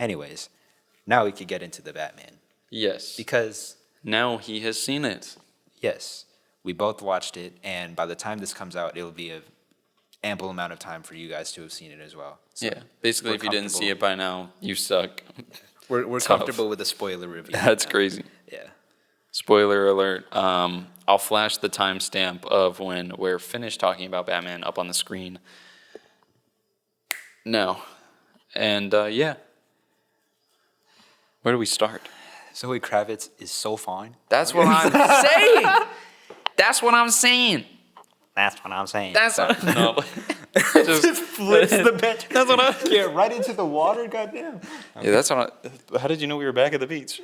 Anyways, now we could get into the Batman. Yes. Because, now he has seen it. yes, we both watched it, and by the time this comes out, it'll be an ample amount of time for you guys to have seen it as well. So Yeah. Basically, if you didn't see it by now, you suck. we're Tough. comfortable with a spoiler review. That's crazy. Yeah. Spoiler alert. I'll flash the timestamp of when we're finished talking about Batman up on the screen. No. And yeah. Where do we start? Zoe Kravitz is so fine. That's what I'm saying. That's what I'm saying. That's what I'm saying. That's what. No. Just flips the bench. That's what I. Get right into the water, goddamn. Yeah, that's what I. How did you know we were back at the beach?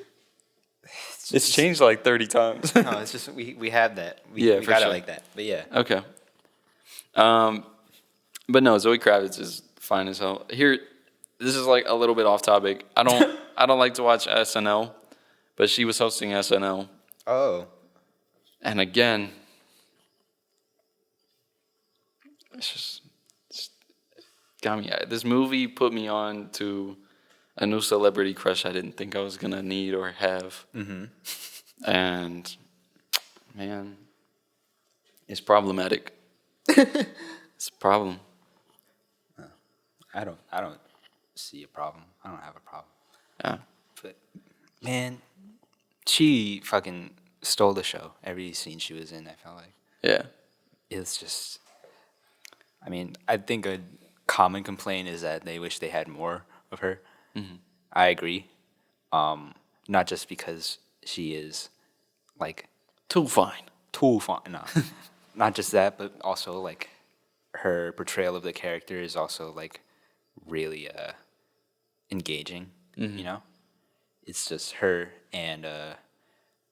It's changed like 30 times. No, it's just we have that. We Yeah, for got sure. it like that. But yeah. Okay. But no, Zoe Kravitz is fine as hell. Here, this is like a little bit off topic. I don't like to watch SNL, but she was hosting SNL, Oh. and again, it's just got me. This movie put me on to a new celebrity crush I didn't think I was gonna need or have, and man, it's problematic. It's a problem. I don't see a problem. I don't have a problem. Yeah. But man, she fucking stole the show. Every scene she was in, I felt like. Yeah. It's just, I mean, I think a common complaint is that they wish they had more of her. I agree. Not just because she is like Too fine. too fun. No, not just that, but also like her portrayal of the character is also like really engaging. You know, it's just her and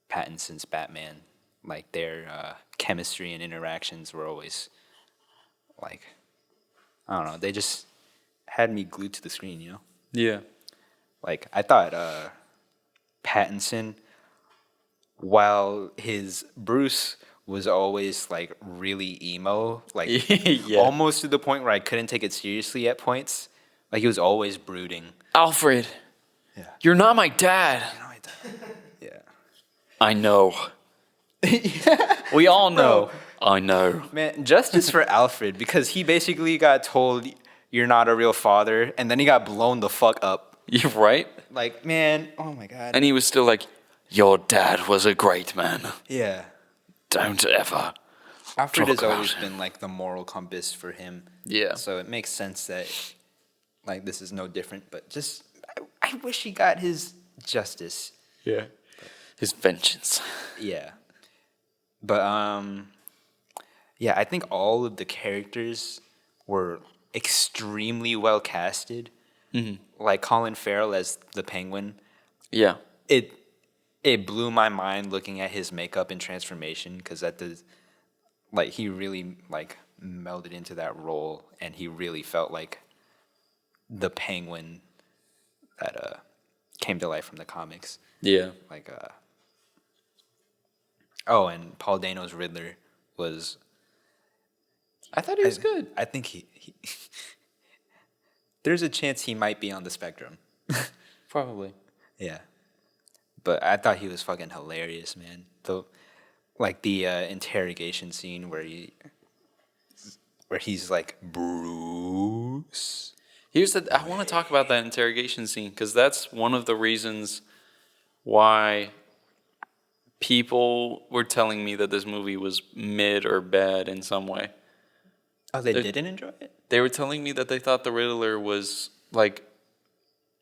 Pattinson's Batman. Like their chemistry and interactions were always like, I don't know. They just had me glued to the screen. You know. Yeah. Like, I thought Pattinson, while his Bruce was always, like, really emo, like, Yeah. almost to the point where I couldn't take it seriously at points. Like, he was always brooding. Alfred. Yeah. You're not my dad. Yeah. I know. We all know. I know. Man, justice for Alfred, because he basically got told, you're not a real father, and then he got blown the fuck up. You're right. Like, man, oh my God. And he was still like, your dad was a great man. Yeah. Don't ever. Alfred has Talk always about been like the moral compass for him. Yeah. So it makes sense that like this is no different. But just I wish he got his justice. Yeah. His vengeance. Yeah. But yeah, I think all of the characters were extremely well casted. Like Colin Farrell as the Penguin. Yeah. It blew my mind looking at his makeup and transformation because he really like melded into that role and he really felt like the Penguin that came to life from the comics. Yeah. Like oh, and Paul Dano's Riddler was. I thought he was good. I think he there's a chance he might be on the spectrum. Probably. Yeah. But I thought he was fucking hilarious, man. The interrogation scene where he's like, Bruce. I want to talk about that interrogation scene because that's one of the reasons why people were telling me that this movie was mid or bad in some way. Oh, they didn't enjoy it? They were telling me that they thought the Riddler was like,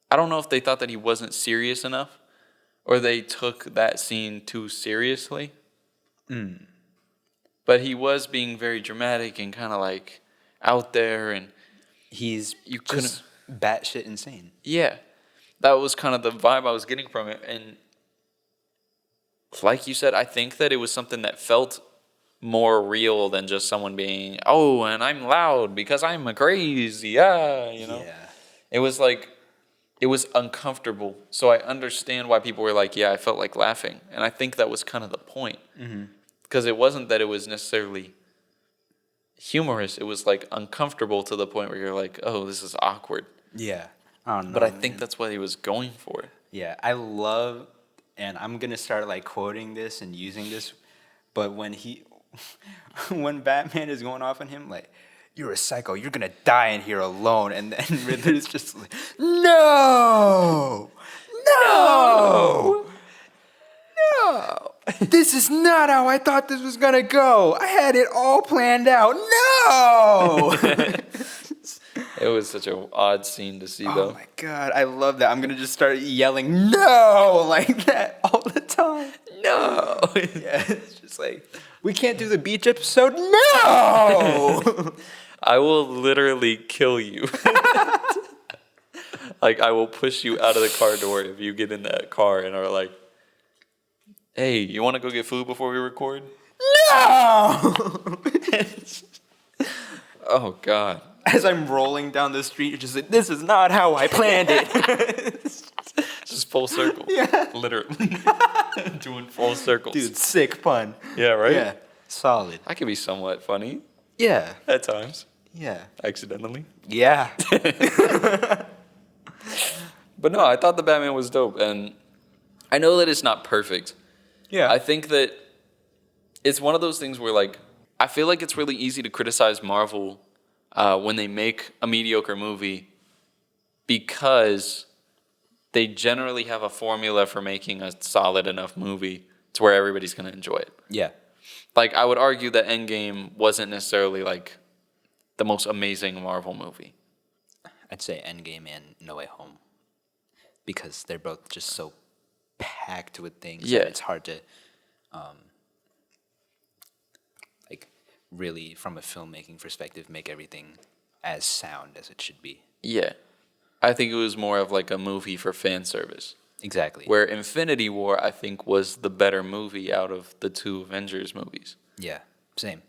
I don't know if they thought that he wasn't serious enough or they took that scene too seriously. But he was being very dramatic and kind of like out there and You couldn't batshit insane. Yeah. That was kind of the vibe I was getting from it. And like you said, I think that it was something that felt more real than just someone being, oh, and I'm loud because I'm a crazy, yeah, you know? Yeah. It was like, it was uncomfortable. So I understand why people were like, yeah, I felt like laughing. And I think that was kind of the point. Because it wasn't that it was necessarily humorous. It was like uncomfortable to the point where you're like, oh, this is awkward. Yeah. I don't know. But I think man. that's what he was going for. Yeah, I love, and I'm gonna start like quoting this and using this, but when Batman is going off on him, like, "You're a psycho. You're gonna die in here alone," and then Riddler's just like, "No, no, no. This is not how I thought this was gonna go. I had it all planned out. No." It was such an odd scene to see, Oh though. my god, I love that. I'm gonna just start yelling "no" like that all the time. No. Yeah, it's just like, we can't do the beach episode. No. I will literally kill you. Like, I will push you out of the car door if you get in that car and are like, "Hey, you want to go get food before we record?" No. Oh, God. As I'm rolling down the street, you're just like, this is not how I planned it. Just full circle. Yeah. Literally. Doing full circles. Dude, sick pun. Yeah, right? Yeah, solid. I can be somewhat funny Yeah, at times, yeah, accidentally. yeah. But no, I thought the Batman was dope. And I know that it's not perfect. Yeah. I think that it's one of those things where, like, I feel like it's really easy to criticize Marvel when they make a mediocre movie because they generally have a formula for making a solid enough movie to where everybody's going to enjoy it. Yeah. Like, I would argue that Endgame wasn't necessarily, like, the most amazing Marvel movie. I'd say Endgame and No Way Home, because they're both just so packed with things Yeah. that it's hard to, like, really, from a filmmaking perspective, make everything as sound as it should be. Yeah. I think it was more of, like, a movie for fan service. Exactly. Where Infinity War, I think, was the better movie out of the two Avengers movies. Yeah, same.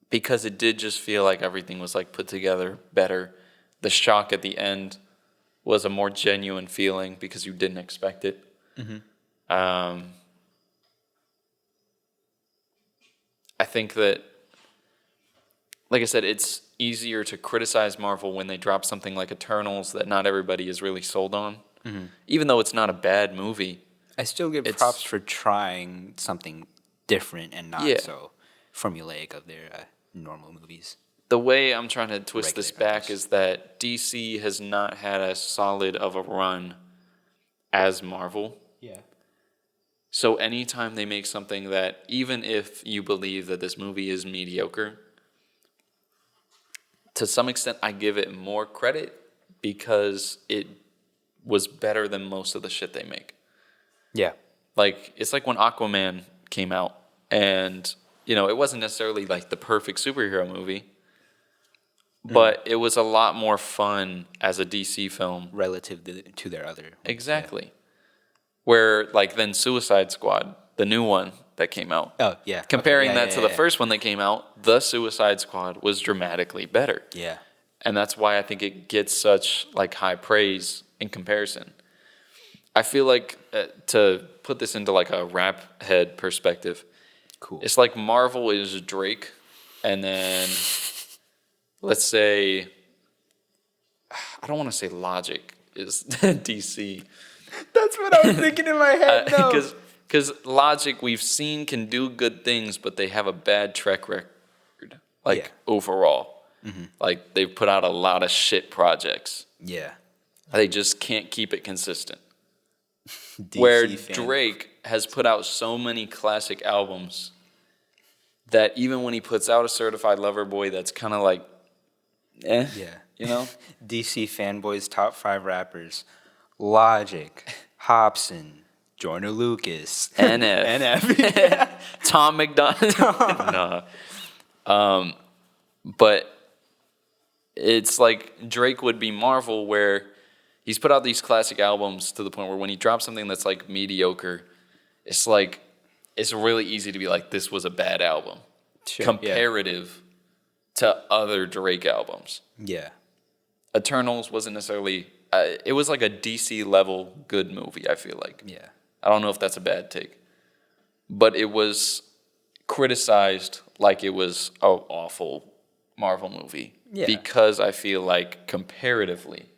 Because it did just feel like everything was, like, put together better. The shock at the end was a more genuine feeling because you didn't expect it. Mm-hmm. I think that, like I said, it's easier to criticize Marvel when they drop something like Eternals that not everybody is really sold on. Mm-hmm. Even though it's not a bad movie. I still give props for trying something different and not so formulaic of their normal movies. The way I'm trying to twist this back comics. is that DC has not had as solid of a run as Marvel. Yeah. So anytime they make something that, even if you believe that this movie is mediocre, to some extent I give it more credit because it was better than most of the shit they make. Yeah. Like, it's like when Aquaman came out and, you know, it wasn't necessarily like the perfect superhero movie, but it was a lot more fun as a DC film. Relative to their other. Exactly. Yeah. Where, like, then Suicide Squad, the new one that came out. Oh, yeah. Comparing that to the first one that came out, the Suicide Squad was dramatically better. Yeah. And that's why I think it gets such, like, high praise in comparison. I feel like, to put this into, like, a rap head perspective, Cool. It's like Marvel is Drake, and then let's say, I don't want to say Logic is DC. That's what I was thinking in my head. No. Because Logic, we've seen, can do good things, but they have a bad track record, like, overall. Mm-hmm. Like, they've put out a lot of shit projects. Yeah. They just can't keep it consistent. DC Where fan. Drake has put out so many classic albums that even when he puts out a Certified Lover Boy that's kind of like, Yeah. you know? DC fanboys top 5 rappers: Logic, Hobson, Joyner Lucas, NF. Tom McDonald. No. But it's like Drake would be Marvel, where he's put out these classic albums to the point where when he drops something that's like mediocre, it's like, it's really easy to be like, this was a bad album. Sure, comparative to other Drake albums. Yeah. Eternals wasn't necessarily, it was like a DC level good movie, I feel like. Yeah. I don't know if that's a bad take. But it was criticized like it was an awful Marvel movie Yeah. because I feel like comparatively,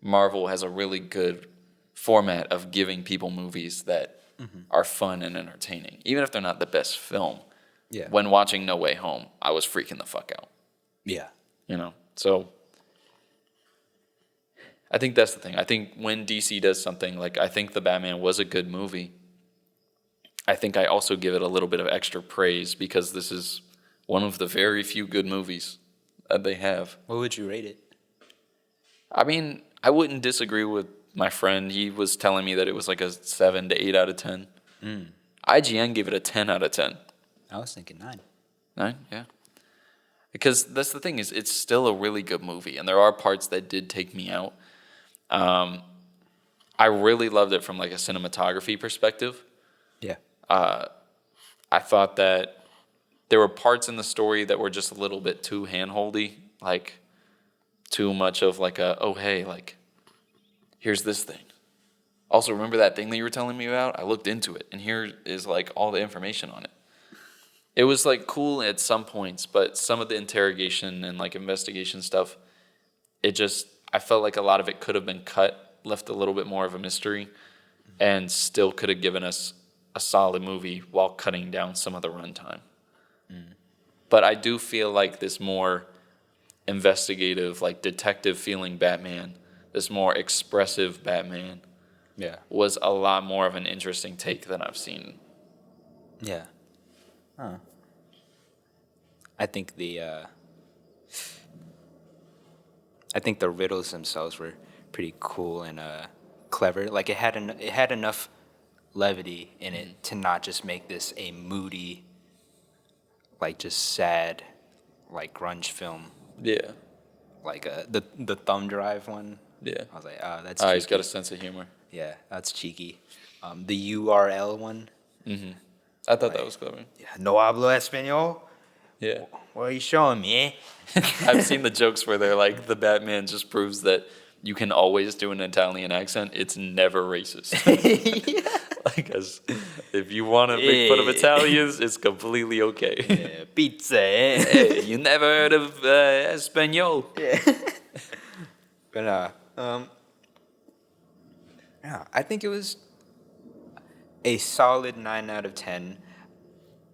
Marvel has a really good format of giving people movies that are fun and entertaining, even if they're not the best film. Yeah. When watching No Way Home, I was freaking the fuck out. Yeah. So I think that's the thing. I think when DC does something, like I think the Batman was a good movie, I think I also give it a little bit of extra praise because this is one of the very few good movies that they have. What would you rate it? I mean, I wouldn't disagree with my friend. He was telling me that it was like a 7 to 8 out of 10. IGN gave it a 10 out of 10. I was thinking 9. 9, yeah. Because that's the thing, is it's still a really good movie, and there are parts that did take me out. I really loved it from like a cinematography perspective. Yeah. I thought that there were parts in the story that were just a little bit too hand-holdy, like too much of like a, oh, hey, like, here's this thing. Also, remember that thing that you were telling me about? I looked into it, and here is like all the information on it. It was like cool at some points, but some of the interrogation and like investigation stuff, I felt like a lot of it could have been cut, left a little bit more of a mystery, and still could have given us a solid movie while cutting down some of the runtime. But I do feel like this more investigative, like detective feeling Batman, this more expressive Batman, was a lot more of an interesting take than I've seen. Yeah. Huh. I think the riddles themselves were pretty cool and clever. Like it had enough levity in it to not just make this a moody, like just sad, like grunge film. Yeah. Like the thumb drive one. Yeah. I was like, oh, that's cheeky. He's got a sense of humor. Yeah, that's cheeky. The URL one. I thought that was clever. Yeah, no hablo español. Yeah. What are you showing me? I've seen the jokes where they're like, the Batman just proves that you can always do an Italian accent. It's never racist. Like, if you want to make fun of Italians, it's completely okay. Yeah, pizza. Hey, you never heard of Espanol? Yeah. But yeah, I think it was a solid 9 out of 10.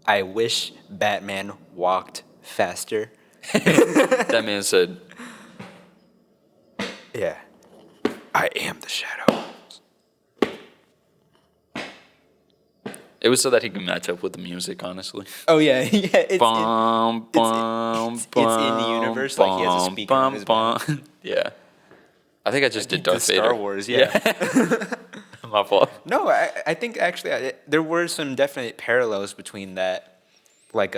I wish Batman walked faster. That man said, Yeah. I am the shadow. it was so that he could match up with the music, honestly. Oh, yeah. Yeah. It's in the the universe. Like he has a speaker on his mouth. Yeah. I think I just did Darth Vader. Star Wars, yeah. My fault. No, I think actually there were some definite parallels between that. Like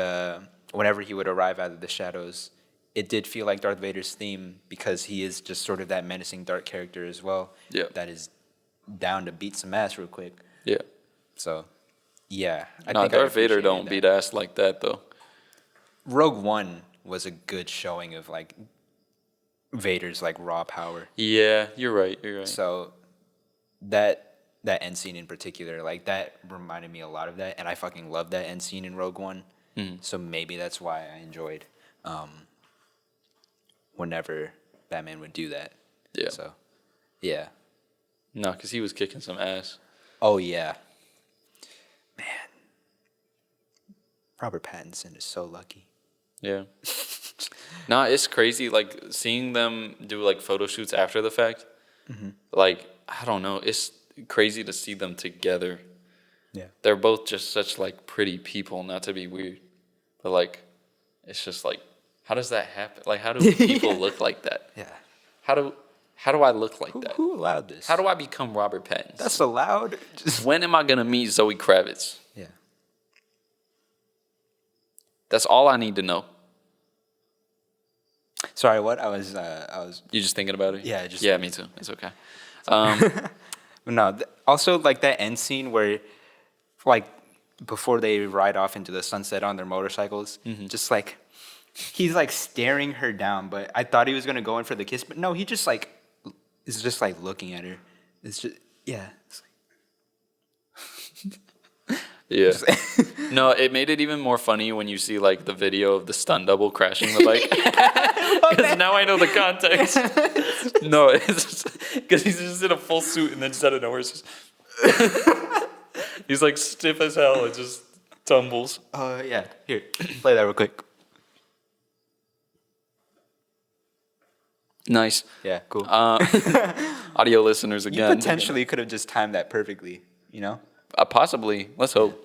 whenever he would arrive out of the shadows, it did feel like Darth Vader's theme because he is just sort of that menacing dark character as well. Yeah. That is down to beat some ass real quick. Yeah. So, yeah. Darth Vader don't beat ass like that, though. Rogue One was a good showing of like Vader's like raw power. Yeah, you're right. So that end scene in particular, like that reminded me a lot of that, and I fucking love that end scene in Rogue One. So maybe that's why I enjoyed whenever Batman would do that. Yeah. So, yeah. No, because he was kicking some ass. Oh, yeah. Man. Robert Pattinson is so lucky. Yeah. No, it's crazy. Like, seeing them do, like, photo shoots after the fact. Like, I don't know. It's crazy to see them together. Yeah. They're both just such, like, pretty people, not to be weird. But, like, it's just, like, how does that happen? Like, how do people look like that? Yeah. How do I look like that? Who allowed this? How do I become Robert Pattinson? That's allowed? When am I going to meet Zoe Kravitz? Yeah. That's all I need to know. Sorry, what? I was. You just thinking about it? Yeah, just. Yeah, me too. It's okay. No, also like that end scene where, like, before they ride off into the sunset on their motorcycles, just like, he's like staring her down. But I thought he was gonna go in for the kiss, but no, he just like is just like looking at her. It's just It's Yeah. No, it made it even more funny when you see like the video of the stunt double crashing the bike. Because now I know the context. No, it's because he's just in a full suit and then just out of nowhere, it's just he's like stiff as hell and just tumbles. Yeah. Here, play that real quick. Nice. Yeah, cool. Audio listeners You again. potentially could have just timed that perfectly, you know? Possibly. Let's hope.